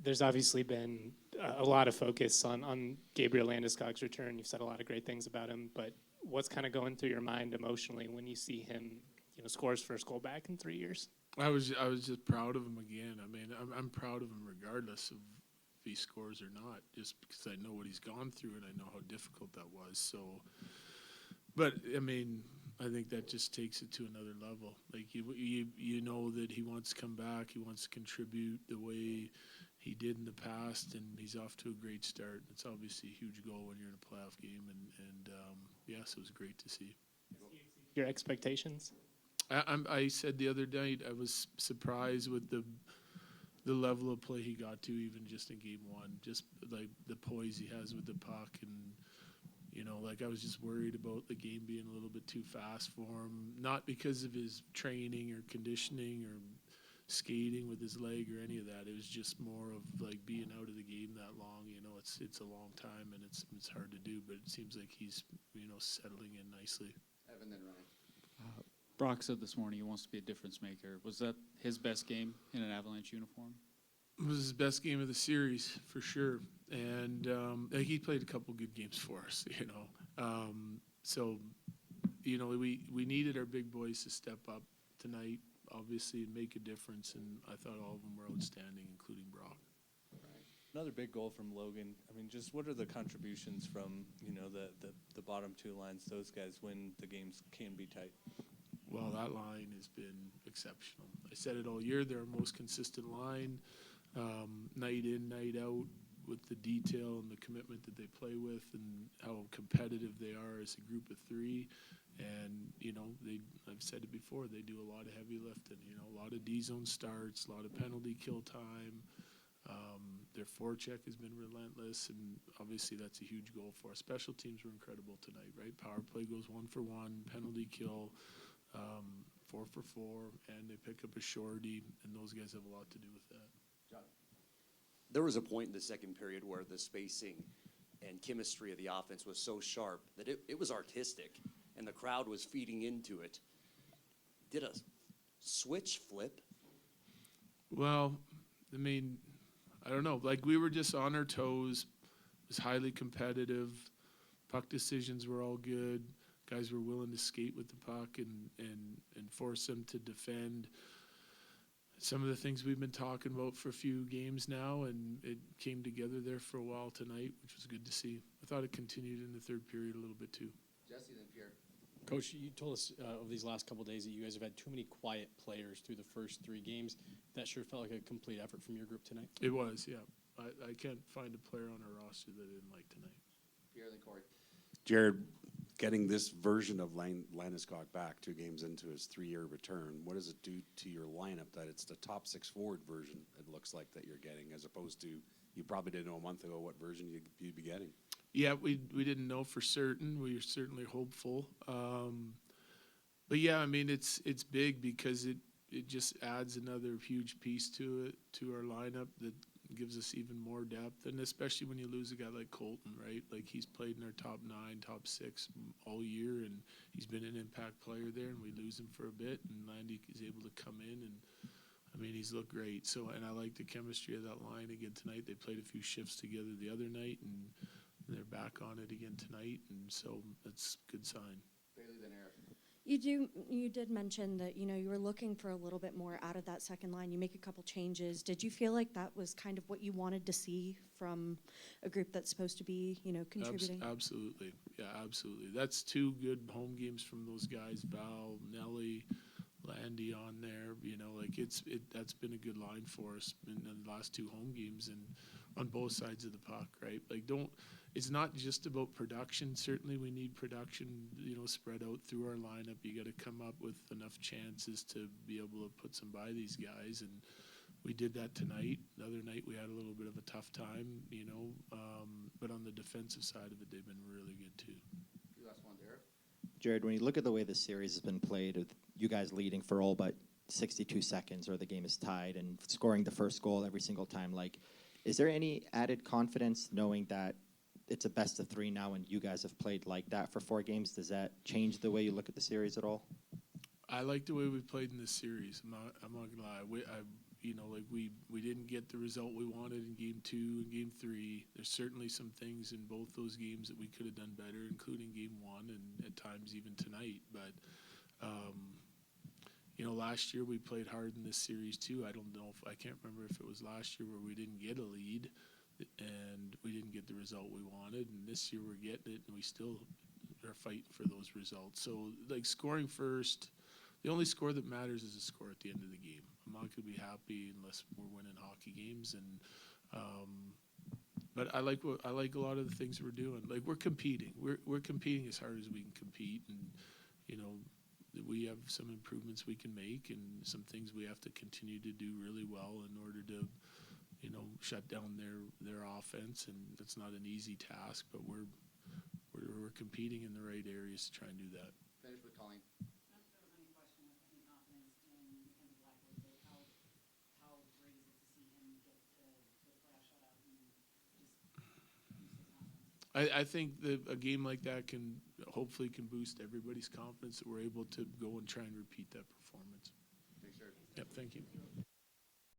there's obviously been a lot of focus on Gabriel Landeskog's return. You've said a lot of great things about him, but what's kind of going through your mind emotionally when you see him, score his first goal back in 3 years? I was just proud of him again. I mean, I'm proud of him regardless of if he scores or not, just because I know what he's gone through and I know how difficult that was. So, but I mean, I think that just takes it to another level. Like you know that he wants to come back, he wants to contribute the way he did in the past, and he's off to a great start. It's obviously a huge goal when you're in a playoff game, and yes, it was great to see. Your expectations? I said the other night I was surprised with the level of play he got to, even just in game one. Just like the poise he has with the puck, and like I was just worried about the game being a little bit too fast for him. Not because of his training or conditioning or skating with his leg or any of that. It was just more of like being out of the game that long. It's a long time and it's hard to do, but it seems like he's settling in nicely. Evan, then Ryan. Brock said this morning he wants to be a difference maker. Was that his best game in an Avalanche uniform? It was his best game of the series for sure, and he played a couple good games for us. So we needed our big boys to step up tonight, obviously, and make a difference. And I thought all of them were outstanding, including Brock. Another big goal from Logan. I mean, just what are the contributions from the bottom two lines? Those guys when the games can be tight. Well, that line has been exceptional. I said it all year. They're our most consistent line, night in, night out, with the detail and the commitment that they play with and how competitive they are as a group of three. And, I've said it before, they do a lot of heavy lifting, a lot of D-zone starts, a lot of penalty kill time. Their forecheck has been relentless, and obviously that's a huge goal for us. Special teams were incredible tonight, right? Power play goes 1 for 1, penalty kill, 4 for 4, and they pick up a shorty, and those guys have a lot to do with that. John. There was a point in the second period where the spacing and chemistry of the offense was so sharp that it was artistic, and the crowd was feeding into it. Did a switch flip? Well, I mean, I don't know. Like, we were just on our toes. It was highly competitive. Puck decisions were all good. Guys were willing to skate with the puck and force them to defend. Some of the things we've been talking about for a few games now, and it came together there for a while tonight, which was good to see. I thought it continued in the third period a little bit too. Jesse, then Pierre. Coach, you told us over these last couple of days that you guys have had too many quiet players through the first 3 games. That sure felt like a complete effort from your group tonight. It was, yeah. I can't find a player on our roster that I didn't like tonight. Pierre, then Corey. Jared, getting this version of Landeskog back 2 games into his 3-year return, what does it do to your lineup that it's the top 6 forward version, it looks like, that you're getting, as opposed to you probably didn't know a month ago what version you'd be getting? Yeah, we didn't know for certain. We were certainly hopeful. But yeah, I mean, it's big because it just adds another huge piece to it, to our lineup that gives us even more depth. And especially when you lose a guy like Colton, right? Like, he's played in our top 9, top 6 all year, and he's been an impact player there, and we lose him for a bit, and Landy is able to come in, and I mean, he's looked great. So, and I like the chemistry of that line again tonight. They played a few shifts together the other night, and they're back on it again tonight, and so that's a good sign. Bailey, then Eric. You did mention that, you were looking for a little bit more out of that second line. You make a couple changes. Did you feel like that was kind of what you wanted to see from a group that's supposed to be, contributing? Absolutely. Yeah, absolutely. That's 2 good home games from those guys, Val, Nelly, Landy on there. That's been a good line for us in the last 2 home games and on both sides of the puck, right? It's not just about production. Certainly we need production, spread out through our lineup. You got to come up with enough chances to be able to put some by these guys, and we did that tonight. The other night we had a little bit of a tough time, but on the defensive side of it, they've been really good too. Last one, Derek. Jared, when you look at the way the series has been played, with you guys leading for all but 62 seconds or the game is tied and scoring the first goal every single time, is there any added confidence knowing that it's a best of 3 now and you guys have played like that for 4 games? Does that change the way you look at the series at all? I like the way we played in this series. I'm not gonna lie. like we didn't get the result we wanted in game 2 and game 3. There's certainly some things in both those games that we could have done better, including game 1 and at times even tonight. But, last year we played hard in this series too. I can't remember if it was last year where we didn't get a lead and we didn't get the result we wanted. And this year we're getting it and we still are fighting for those results. So like scoring first, the only score that matters is a score at the end of the game. I'm not going to be happy unless we're winning hockey games. And but I like a lot of the things we're doing. Like we're competing. We're competing as hard as we can compete. And we have some improvements we can make and some things we have to continue to do really well in order to shut down their offense. And it's not an easy task, but we're competing in the right areas to try and do that. Finish with Colleen. I think that a game like that can boost everybody's confidence that we're able to go and try and repeat that performance. Thanks, sir. Yep, thank you.